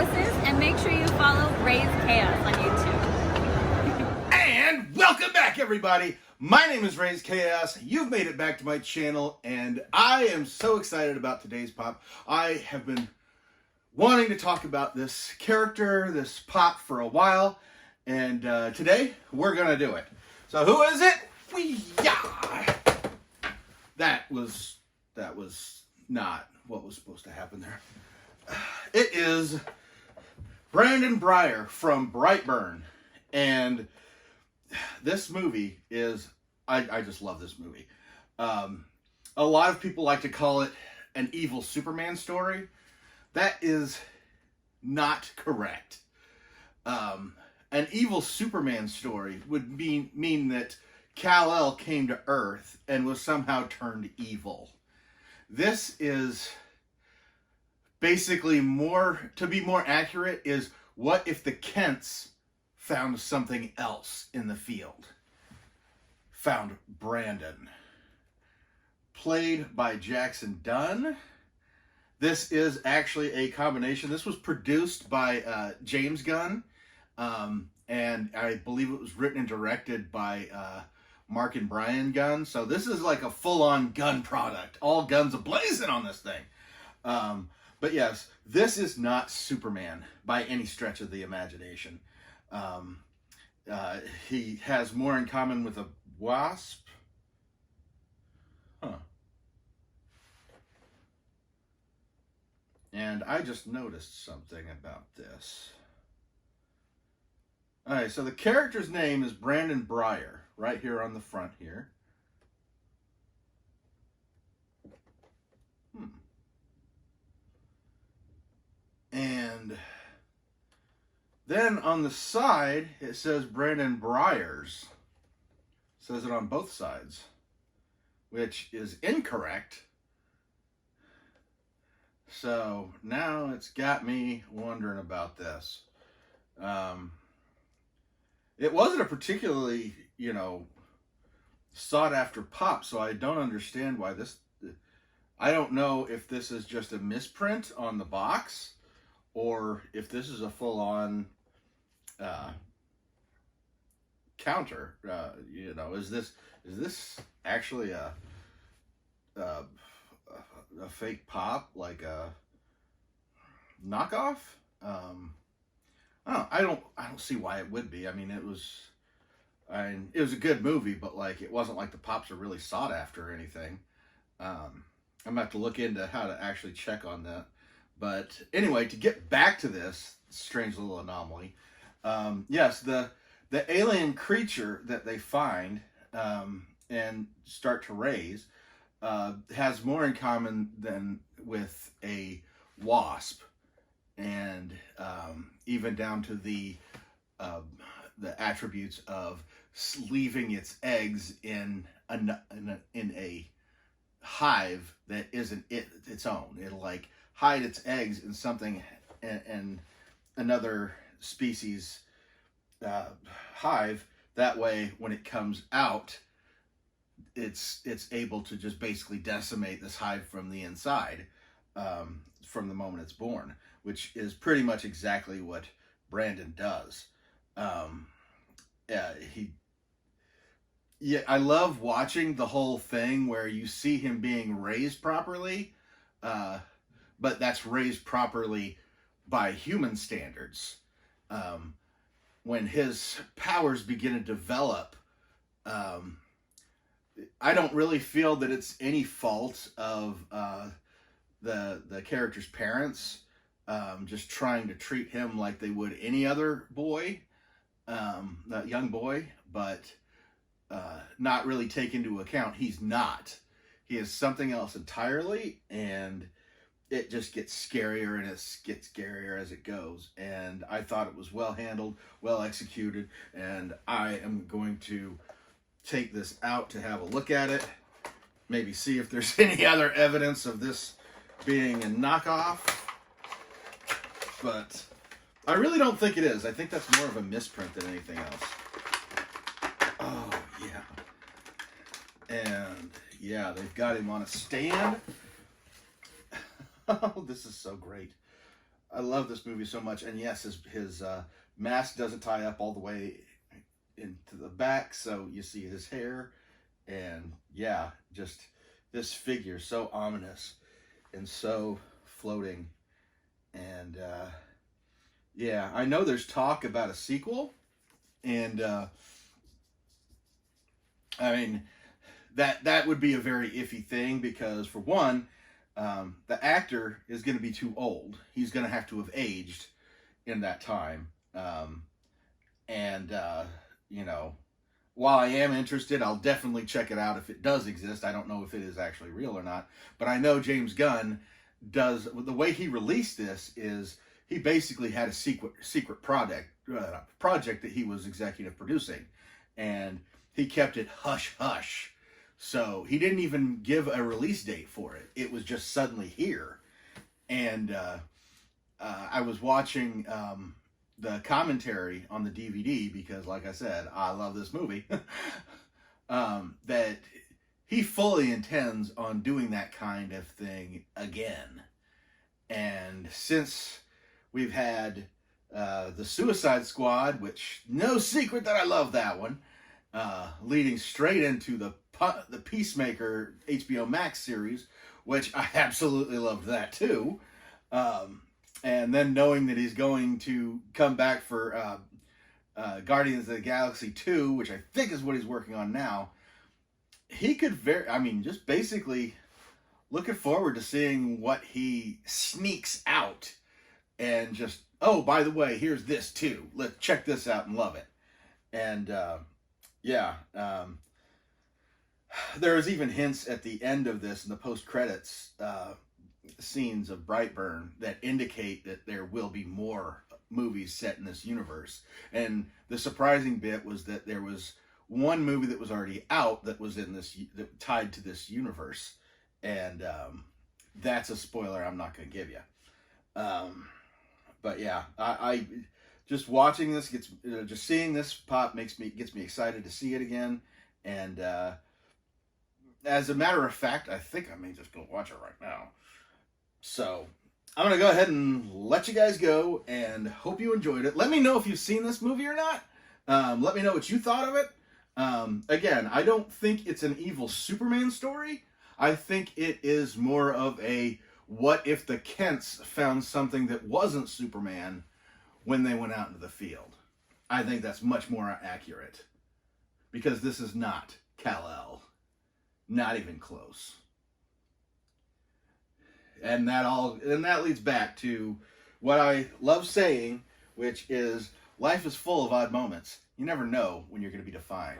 Brosas, and make sure you follow Raze Chaos on YouTube. And welcome back, everybody. My name is Raze Chaos. You've made it back to my channel, and I am so excited about today's pop. I have been wanting to talk about this character, this pop, for a while, and today we're gonna do it. So who is it? That was not what was supposed to happen there. It is Brandon Meyer from Brightburn, and this movie is, I just love this movie. A lot of people like to call it an evil Superman story. That is not correct. An evil Superman story would mean that Kal-El came to Earth and was somehow turned evil. This is basically to be more accurate, is what if the Kents found something else in the field? Found Brandon. Played by Jackson Dunn. This is actually a combination. This was produced by James Gunn. And I believe it was written and directed by Mark and Brian Gunn. So this is like a full-on Gunn product. All guns a-blazing on this thing. But yes, this is not Superman by any stretch of the imagination. He has more in common with a wasp. Huh. And I just noticed something about this. Alright, so the character's name is Brandon Meyer, right here on the front here. And then on the side, it says Brandon Meyers. It says it on both sides, which is incorrect. So now it's got me wondering about this. It wasn't a particularly, sought after pop, so I don't understand why this, I don't know if this is just a misprint on the box, or if this is a full-on counter. Is this actually a fake pop, like a knockoff? I don't see why it would be. I mean, it was a good movie, but like it wasn't like the pops are really sought after or anything. I'm gonna have to look into how to actually check on that. But anyway, to get back to this strange little anomaly, yes, the alien creature that they find and start to raise has more in common than with a wasp, and even down to the attributes of leaving its eggs in a hive that isn't its own. It'll like hide its eggs in something and another species hive. That way, when it comes out, it's able to just basically decimate this hive from the inside from the moment it's born, which is pretty much exactly what Brandon does. I love watching the whole thing where you see him being raised properly, but that's raised properly by human standards. When his powers begin to develop, I don't really feel that it's any fault of the character's parents, just trying to treat him like they would any other boy, that young boy, but not really take into account he's not. He is something else entirely, and it just gets scarier and it gets scarier as it goes. And I thought it was well handled, well executed, and I am going to take this out to have a look at it, maybe see if there's any other evidence of this being a knockoff, but I really don't think it is. I think that's more of a misprint than anything else. Oh yeah, and yeah, they've got him on a stand. Oh, this is so great. I love this movie so much. And yes, his mask doesn't tie up all the way into the back, so you see his hair. And yeah, just this figure, so ominous and so floating. And yeah, I know there's talk about a sequel. And I mean, that would be a very iffy thing because, for one, the actor is going to be too old. He's going to have to have aged in that time. And you know, while I am interested, I'll definitely check it out if it does exist. I don't know if it is actually real or not, but I know James Gunn does. The way he released this is he basically had a secret project that he was executive producing, and he kept it hush hush. So he didn't even give a release date for it. It was just suddenly here. And I was watching the commentary on the DVD because, like I said, I love this movie. That he fully intends on doing that kind of thing again. And since we've had the Suicide Squad, which, no secret that I love that one, leading straight into the Peacemaker HBO Max series, which I absolutely loved that too. And then knowing that he's going to come back for Guardians of the Galaxy 2, which I think is what he's working on now, he could just basically looking forward to seeing what he sneaks out and just, oh, by the way, here's this too. Let's check this out and love it. And yeah, there's even hints at the end of this in the post-credits scenes of Brightburn that indicate that there will be more movies set in this universe. And the surprising bit was that there was one movie that was already out that was in this, that tied to this universe. And that's a spoiler I'm not going to give you. But yeah, I just watching this just seeing this pop gets me excited to see it again. And as a matter of fact, I think I may just go watch it right now. So I'm going to go ahead and let you guys go and hope you enjoyed it. Let me know if you've seen this movie or not. Let me know what you thought of it. Again, I don't think it's an evil Superman story. I think it is more of a what if the Kents found something that wasn't Superman when they went out into the field. I think that's much more accurate. Because this is not Kal-El. Not even close. And that leads back to what I love saying, which is life is full of odd moments. You never know when you're going to be defined.